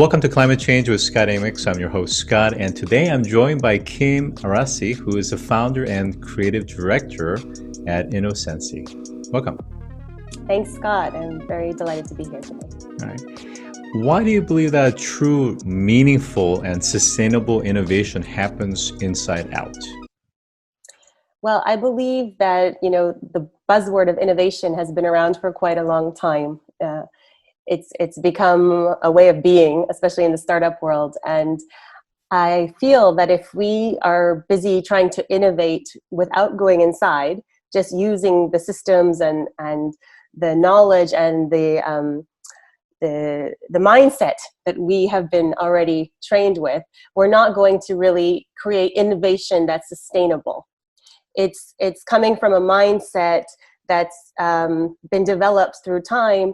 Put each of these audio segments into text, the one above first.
Welcome to Climate Change with Scott Amyx. I'm your host, Scott, and today I'm joined by Kim Arazi, who is the founder and creative director at Innosensi. Welcome. Thanks, Scott. I'm very delighted to be here today. All right. Why do you believe that true, meaningful, and sustainable innovation happens inside out? Well, I believe that, the buzzword of innovation has been around for quite a long time. It's become a way of being, especially in the startup world. And I feel that if we are busy trying to innovate without going inside, just using the systems and the knowledge and the mindset that we have been already trained with, we're not going to really create innovation that's sustainable. It's coming from a mindset that's been developed through time,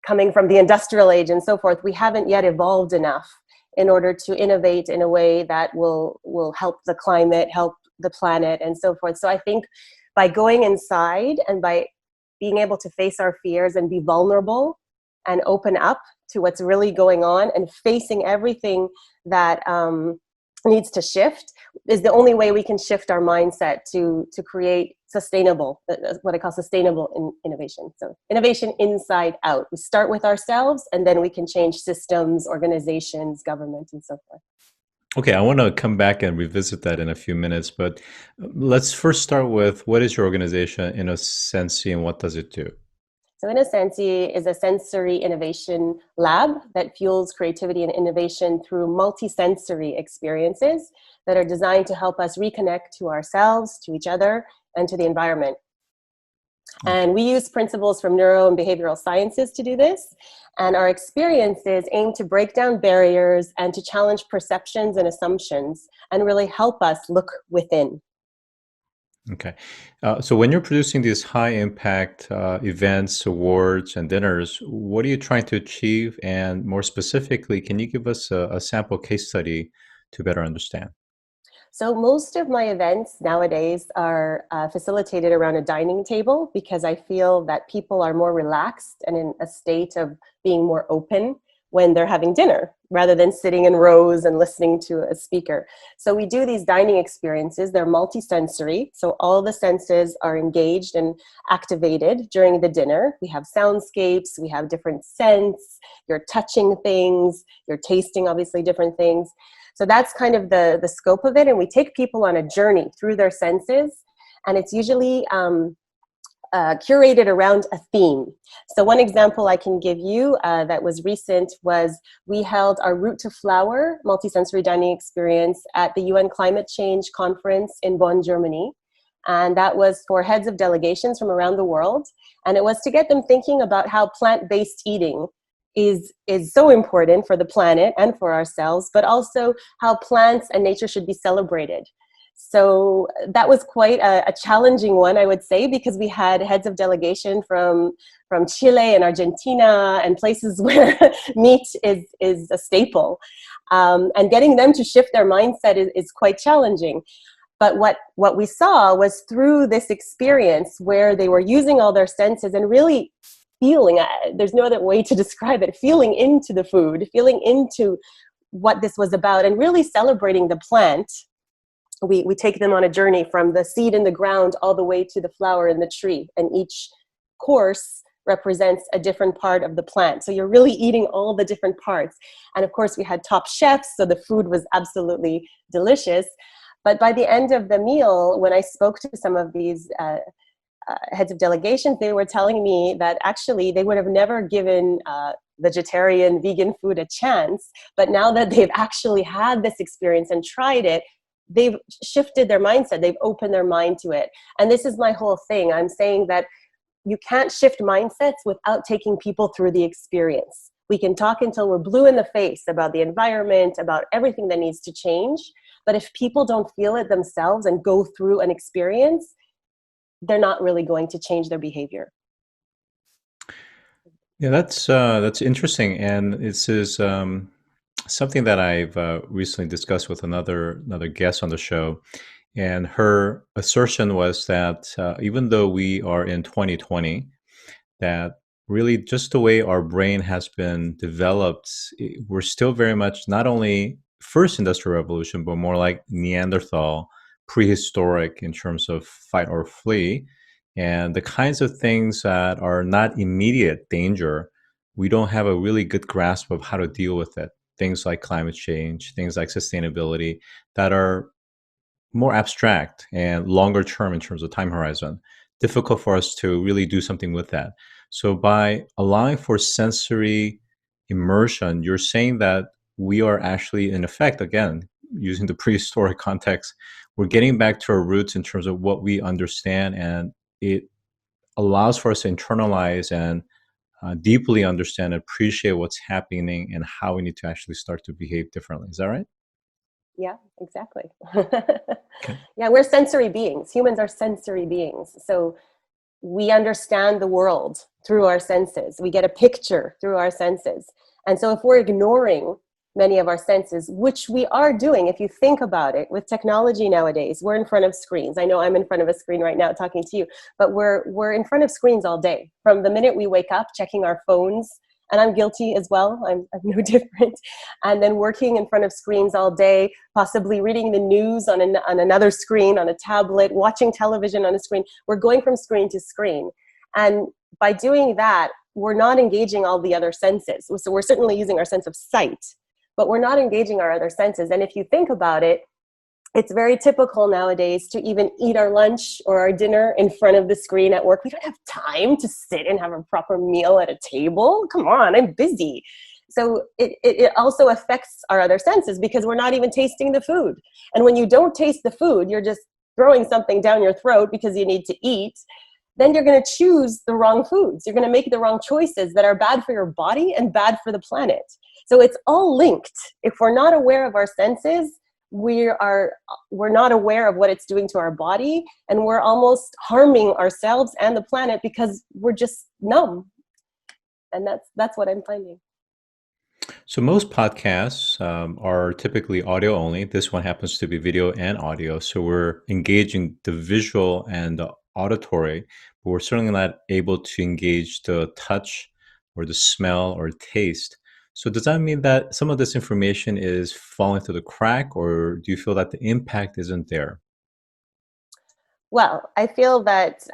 coming from the industrial age and so forth. We haven't yet evolved enough in order to innovate in a way that will help the climate, help the planet, and so forth. So I think by going inside and by being able to face our fears and be vulnerable and open up to what's really going on and facing everything that needs to shift is the only way we can shift our mindset to create sustainable, what I call sustainable innovation. So innovation inside out. We start with ourselves and then we can change systems, organizations, government, and so forth. Okay, I want to come back and revisit that in a few minutes, but let's first start with what is your organization, Innosensi, and what does it do? So Innosensi is a sensory innovation lab that fuels creativity and innovation through multisensory experiences that are designed to help us reconnect to ourselves, to each other, and to the environment. And we use principles from neuro and behavioral sciences to do this. And our experiences aim to break down barriers and to challenge perceptions and assumptions and really help us look within. Okay. So when you're producing these high impact events, awards, and dinners, what are you trying to achieve? And more specifically, can you give us a sample case study to better understand? So most of my events nowadays are facilitated around a dining table because I feel that people are more relaxed and in a state of being more open when they're having dinner rather than sitting in rows and listening to a speaker. So we do these dining experiences. They're multisensory. So all the senses are engaged and activated during the dinner. We have soundscapes, we have different scents, you're touching things, you're tasting obviously different things. So that's kind of the scope of it. And we take people on a journey through their senses. And it's usually curated around a theme. So one example I can give you that was recent was we held our Root to Flower multisensory dining experience at the UN Climate Change Conference in Bonn, Germany. And that was for heads of delegations from around the world. And it was to get them thinking about how plant-based eating is so important for the planet and for ourselves, but also how plants and nature should be celebrated. So that was quite a challenging one, I would say, because we had heads of delegation from Chile and Argentina and places where meat is a staple. And getting them to shift their mindset is quite challenging. But what we saw was through this experience where they were using all their senses and really feeling, there's no other way to describe it, feeling into the food, feeling into what this was about, and really celebrating the plant. We take them on a journey from the seed in the ground all the way to the flower in the tree, and each course represents a different part of the plant. So you're really eating all the different parts. And of course we had top chefs, so the food was absolutely delicious. But by the end of the meal, when I spoke to some of these heads of delegations, they were telling me that actually they would have never given vegetarian, vegan food a chance. But now that they've actually had this experience and tried it, they've shifted their mindset. They've opened their mind to it. And this is my whole thing. I'm saying that you can't shift mindsets without taking people through the experience. We can talk until we're blue in the face about the environment, about everything that needs to change. But if people don't feel it themselves and go through an experience, they're not really going to change their behavior. Yeah, that's interesting, and this is something that I've recently discussed with another guest on the show, and her assertion was that even though we are in 2020, that really just the way our brain has been developed, we're still very much not only first industrial revolution, but more like Neanderthal, prehistoric in terms of fight or flee. And the kinds of things that are not immediate danger, we don't have a really good grasp of how to deal with it. Things like climate change, things like sustainability that are more abstract and longer term in terms of time horizon, difficult for us to really do something with that. So by allowing for sensory immersion, you're saying that we are actually, in effect, again, using the prehistoric context, we're getting back to our roots in terms of what we understand, and it allows for us to internalize and deeply understand and appreciate what's happening and how we need to actually start to behave differently. Is that right? Yeah, exactly. Okay. Yeah, we're sensory beings. Humans are sensory beings. So we understand the world through our senses. We get a picture through our senses. And so if we're ignoring many of our senses, which we are doing, if you think about it, with technology nowadays, we're in front of screens. I know I'm in front of a screen right now talking to you, but we're in front of screens all day. From the minute we wake up, checking our phones, and I'm guilty as well. I'm no different. And then working in front of screens all day, possibly reading the news on another screen, on a tablet, watching television on a screen. We're going from screen to screen. And by doing that, we're not engaging all the other senses. So we're certainly using our sense of sight, but we're not engaging our other senses. And if you think about it, it's very typical nowadays to even eat our lunch or our dinner in front of the screen at work. We don't have time to sit and have a proper meal at a table. Come on, I'm busy. So it also affects our other senses because we're not even tasting the food. And when you don't taste the food, you're just throwing something down your throat because you need to eat. Then you're going to choose the wrong foods. You're going to make the wrong choices that are bad for your body and bad for the planet. So it's all linked. If we're not aware of our senses, we're not aware of what it's doing to our body, and we're almost harming ourselves and the planet because we're just numb. And that's what I'm finding. So most podcasts are typically audio only. This one happens to be video and audio. So we're engaging the visual and the auditory, but we're certainly not able to engage the touch or the smell or taste. So does that mean that some of this information is falling through the crack, or do you feel that the impact isn't there? Well, I feel that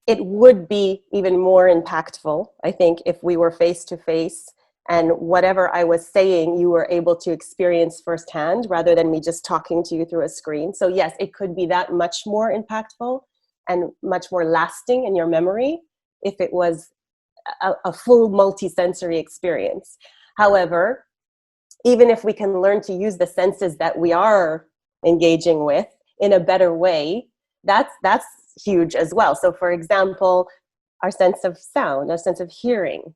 it would be even more impactful, I think, if we were face to face and whatever I was saying, you were able to experience firsthand rather than me just talking to you through a screen. So, yes, it could be that much more impactful and much more lasting in your memory if it was a full multisensory experience. However, even if we can learn to use the senses that we are engaging with in a better way, that's huge as well. So for example, our sense of sound, our sense of hearing,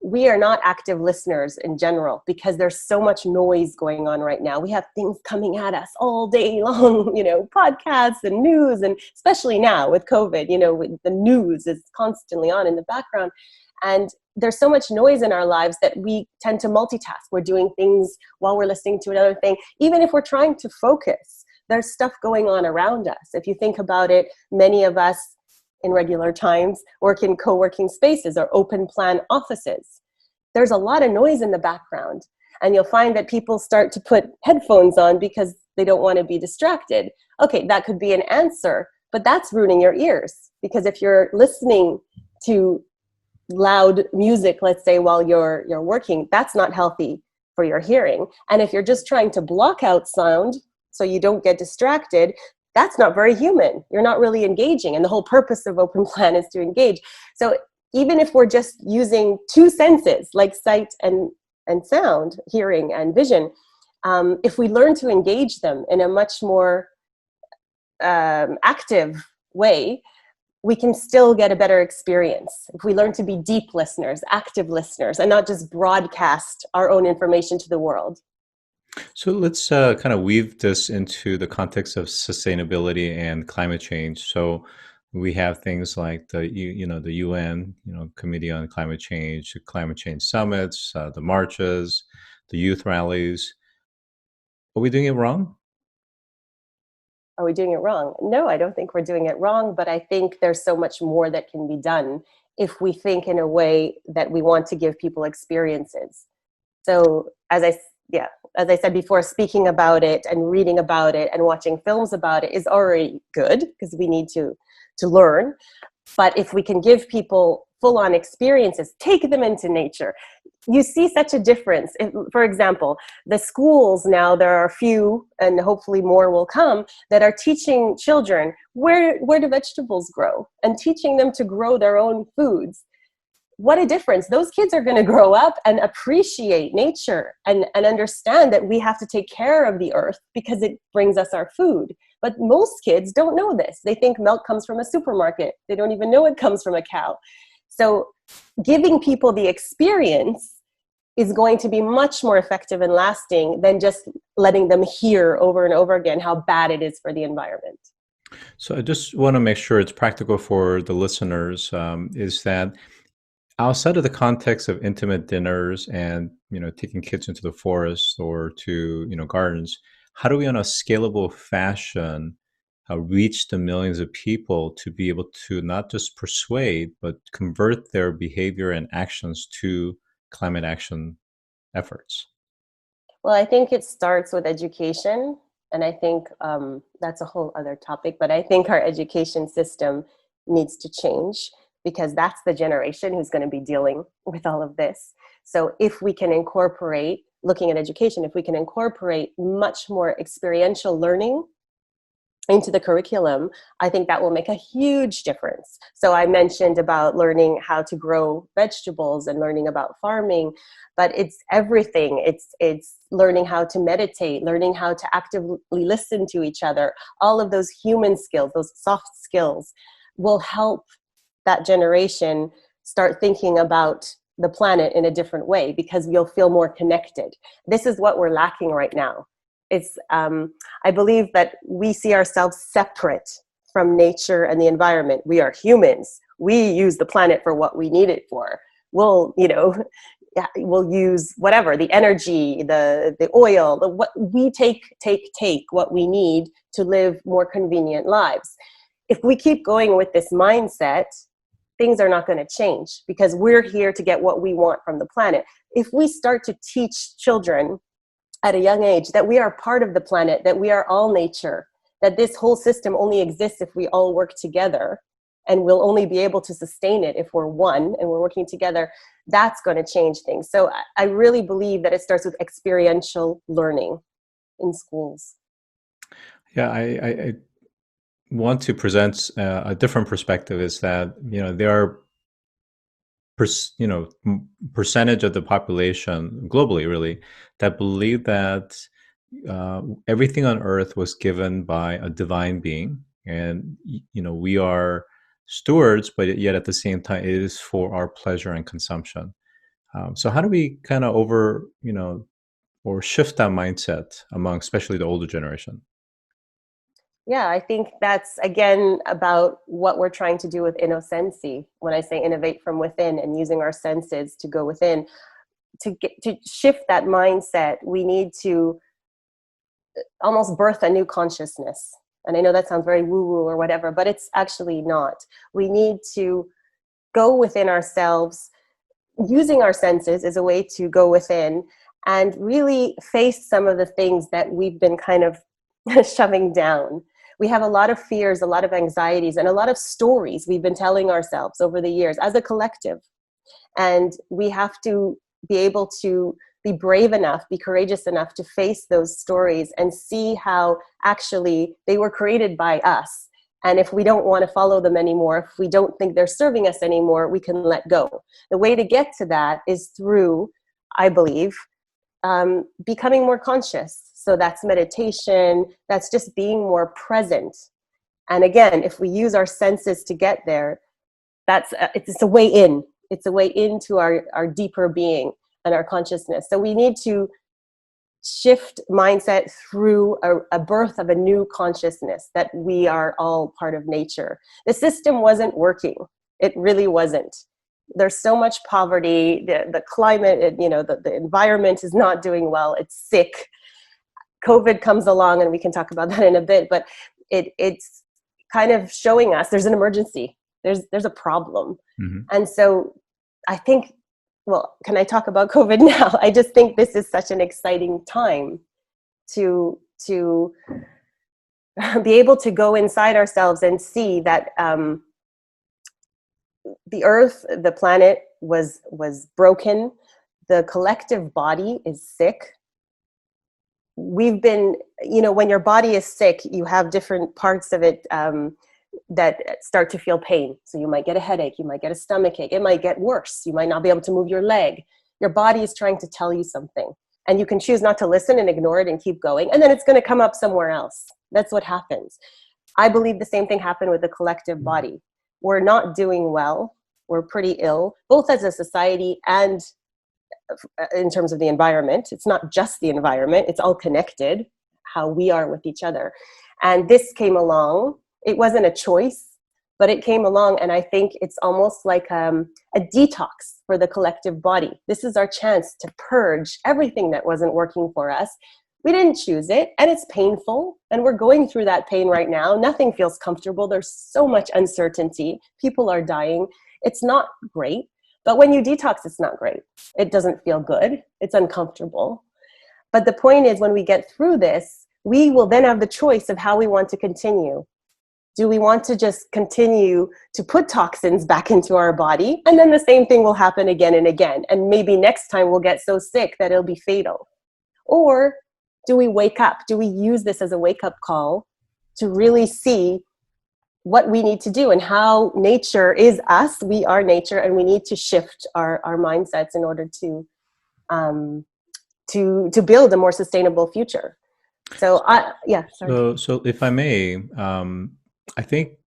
we are not active listeners in general because there's so much noise going on right now. We have things coming at us all day long, podcasts and news, and especially now with COVID, the news is constantly on in the background. And there's so much noise in our lives that we tend to multitask. We're doing things while we're listening to another thing. Even if we're trying to focus, there's stuff going on around us. If you think about it, many of us in regular times work in co-working spaces or open plan offices. There's a lot of noise in the background. And you'll find that people start to put headphones on because they don't want to be distracted. Okay, that could be an answer, but that's ruining your ears. Because if you're listening to loud music, let's say, while you're working, that's not healthy for your hearing. And if you're just trying to block out sound so you don't get distracted, that's not very human. You're not really engaging. And the whole purpose of open plan is to engage. So even if we're just using two senses like sight and sound, hearing and vision, if we learn to engage them in a much more active way, we can still get a better experience if we learn to be deep listeners, active listeners, and not just broadcast our own information to the world. So let's kind of weave this into the context of sustainability and climate change. So we have things like the UN, Committee on Climate Change summits, the marches, the youth rallies. Are we doing it wrong? Are we doing it wrong? No, I don't think we're doing it wrong, but I think there's so much more that can be done if we think in a way that we want to give people experiences. So yeah, as I said before, speaking about it and reading about it and watching films about it is already good because we need to learn. But if we can give people full-on experiences, take them into nature, you see such a difference. If, for example, the schools now, there are a few, and hopefully more will come, that are teaching children where do vegetables grow and teaching them to grow their own foods. What a difference. Those kids are going to grow up and appreciate nature and understand that we have to take care of the earth because it brings us our food. But most kids don't know this. They think milk comes from a supermarket. They don't even know it comes from a cow. So giving people the experience is going to be much more effective and lasting than just letting them hear over and over again how bad it is for the environment. So I just want to make sure it's practical for the listeners, is that outside of the context of intimate dinners and, taking kids into the forest or to, gardens, how do we on a scalable fashion reach the millions of people to be able to not just persuade, but convert their behavior and actions to climate action efforts? Well, I think it starts with education. And I think that's a whole other topic. But I think our education system needs to change because that's the generation who's going to be dealing with all of this. So if we can incorporate, looking at education, if we can incorporate much more experiential learning into the curriculum, I think that will make a huge difference. So I mentioned about learning how to grow vegetables and learning about farming, but it's everything. It's learning how to meditate, learning how to actively listen to each other. All of those human skills, those soft skills will help that generation start thinking about the planet in a different way because you'll feel more connected. This is what we're lacking right now. It's, I believe that we see ourselves separate from nature and the environment. We are humans. We use the planet for what we need it for. We'll use whatever, the energy, the oil, what we take what we need to live more convenient lives. If we keep going with this mindset, things are not going to change because we're here to get what we want from the planet. If we start to teach children at a young age that we are part of the planet, that we are all nature, that this whole system only exists if we all work together, and we'll only be able to sustain it if we're one and we're working together, that's going to change things. So I really believe that it starts with experiential learning in schools. Yeah, I want to present a different perspective is that, there are percentage of the population globally, really, that believe that everything on Earth was given by a divine being, and we are stewards, but yet at the same time, it is for our pleasure and consumption. So how do we kind of or shift that mindset among, especially the older generation? Yeah, I think that's, again, about what we're trying to do with Innosensi. When I say innovate from within and using our senses to go within, to shift that mindset, we need to almost birth a new consciousness. And I know that sounds very woo-woo or whatever, but it's actually not. We need to go within ourselves. Using our senses is a way to go within and really face some of the things that we've been kind of shoving down. We have a lot of fears, a lot of anxieties, and a lot of stories we've been telling ourselves over the years as a collective. And we have to be able to be brave enough, be courageous enough to face those stories and see how actually they were created by us. And if we don't want to follow them anymore, if we don't think they're serving us anymore, we can let go. The way to get to that is through, I believe, becoming more conscious. So that's meditation, that's just being more present. And again, if we use our senses to get there, it's a way in. It's a way into our deeper being and our consciousness. So we need to shift mindset through a birth of a new consciousness that we are all part of nature. The system wasn't working. It really wasn't. There's so much poverty, the climate, the environment is not doing well. It's sick. COVID comes along, and we can talk about that in a bit, but it's kind of showing us there's an emergency. There's a problem. Hmm. And so I think, well, can I talk about COVID now? I just think this is such an exciting time to be able to go inside ourselves and see that the earth, the planet was broken. The collective body is sick. We've been, when your body is sick, you have different parts of it that start to feel pain. So you might get a headache, you might get a stomach ache, it might get worse. You might not be able to move your leg. Your body is trying to tell you something. And you can choose not to listen and ignore it and keep going. And then it's going to come up somewhere else. That's what happens. I believe the same thing happened with the collective body. We're not doing well. We're pretty ill, both as a society and in terms of the environment. It's not just the environment, it's all connected, how we are with each other. And this came along. It wasn't a choice, but it came along, and I think it's almost like a detox for the collective body. This is our chance to purge everything that wasn't working for us. We didn't choose it, and it's painful, and we're going through that pain right now. Nothing feels comfortable. There's so much uncertainty. People are dying. It's not great, but when you detox, it's not great. It doesn't feel good. It's uncomfortable. But the point is, when we get through this, we will then have the choice of how we want to continue. Do we want to just continue to put toxins back into our body? And then the same thing will happen again and again. And maybe next time we'll get so sick that it'll be fatal. Or do we wake up? Do we use this as a wake-up call to really see what we need to do and how nature is us? We are nature, and we need to shift our mindsets in order to build a more sustainable future. So sorry. So if I may, I think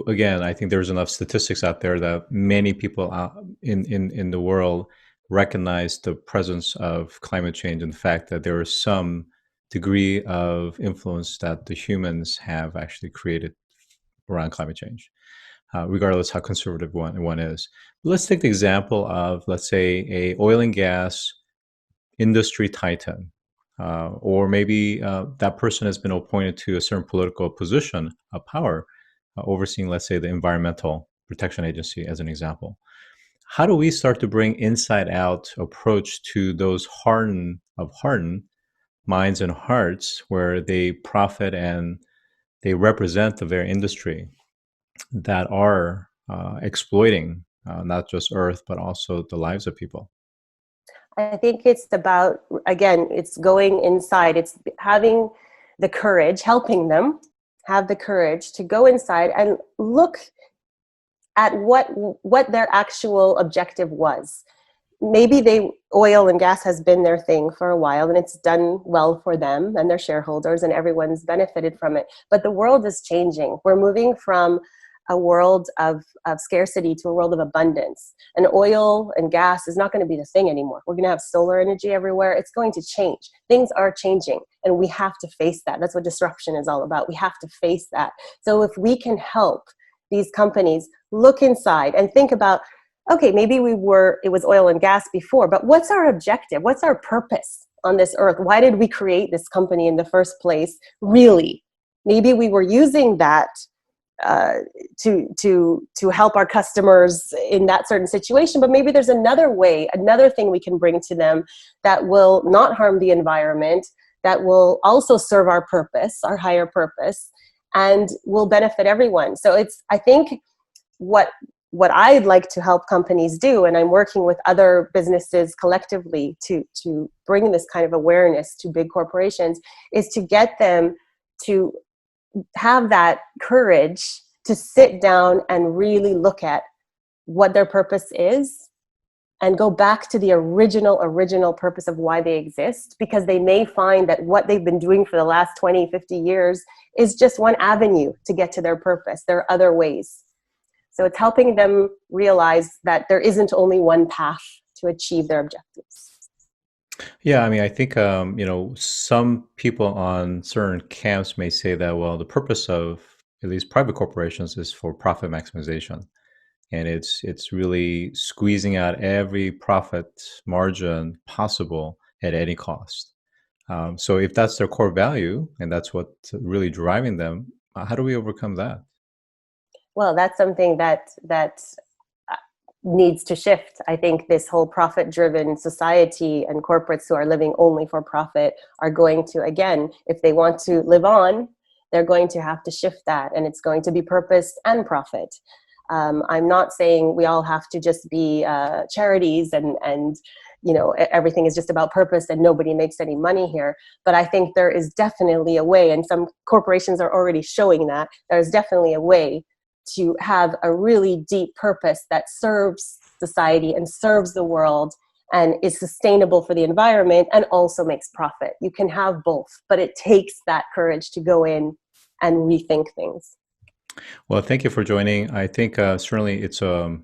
again, I think there's enough statistics out there that many people out in the world recognize the presence of climate change and the fact that there is some degree of influence that the humans have actually created around climate change, regardless how conservative one is. But let's take the example of, let's say, a oil and gas industry titan, or maybe that person has been appointed to a certain political position of power, overseeing, let's say, the Environmental Protection Agency, as an example. How do we start to bring inside out approach to those hardened minds and hearts where they profit and they represent the very industry that are exploiting not just Earth, but also the lives of people? I think it's about, again, it's going inside. It's having the courage, helping them have the courage to go inside and look at what their actual objective was. Maybe oil and gas has been their thing for a while, and it's done well for them and their shareholders, and everyone's benefited from it. But the world is changing. We're moving from a world of scarcity to a world of abundance. And oil and gas is not going to be the thing anymore. We're going to have solar energy everywhere. It's going to change. Things are changing, and we have to face that. That's what disruption is all about. We have to face that. So if we can help these companies look inside and think about, okay, maybe it was oil and gas before, but what's our objective? What's our purpose on this earth? Why did we create this company in the first place? Really? Maybe we were using that to help our customers in that certain situation, but maybe there's another way, another thing we can bring to them that will not harm the environment, that will also serve our purpose, our higher purpose, and will benefit everyone. So I think what I'd like to help companies do, and I'm working with other businesses collectively to bring this kind of awareness to big corporations, is to get them to have that courage to sit down and really look at what their purpose is and go back to the original purpose of why they exist, because they may find that what they've been doing for the last 20, 50 years is just one avenue to get to their purpose. There are other ways. So it's helping them realize that there isn't only one path to achieve their objectives. Yeah, I mean, I think some people on certain camps may say that, well, the purpose of at least private corporations is for profit maximization, and it's really squeezing out every profit margin possible at any cost. So if that's their core value and that's what's really driving them, how do we overcome that? Well, that's something uh, needs to shift. I think this whole profit-driven society and corporates who are living only for profit are going to, again, if they want to live on, they're going to have to shift that, and it's going to be purpose and profit. I'm not saying we all have to just be charities and everything is just about purpose and nobody makes any money here. But I think there is definitely a way, and some corporations are already showing that there's definitely a way to have a really deep purpose that serves society and serves the world and is sustainable for the environment and also makes profit. You can have both, but it takes that courage to go in and rethink things. Well, thank you for joining. I think certainly it's a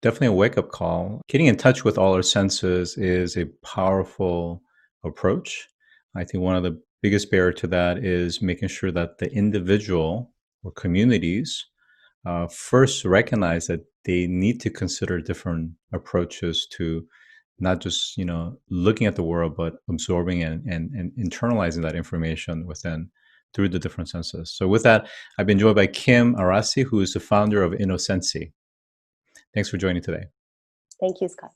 definitely a wake up call. Getting in touch with all our senses is a powerful approach. I think one of the biggest barrier to that is making sure that the individual or communities first recognize that they need to consider different approaches to not just looking at the world, but absorbing and internalizing that information within through the different senses. So with that, I've been joined by Kim Arazi, who is the founder of Innosensi. Thanks for joining today. Thank you, Scott.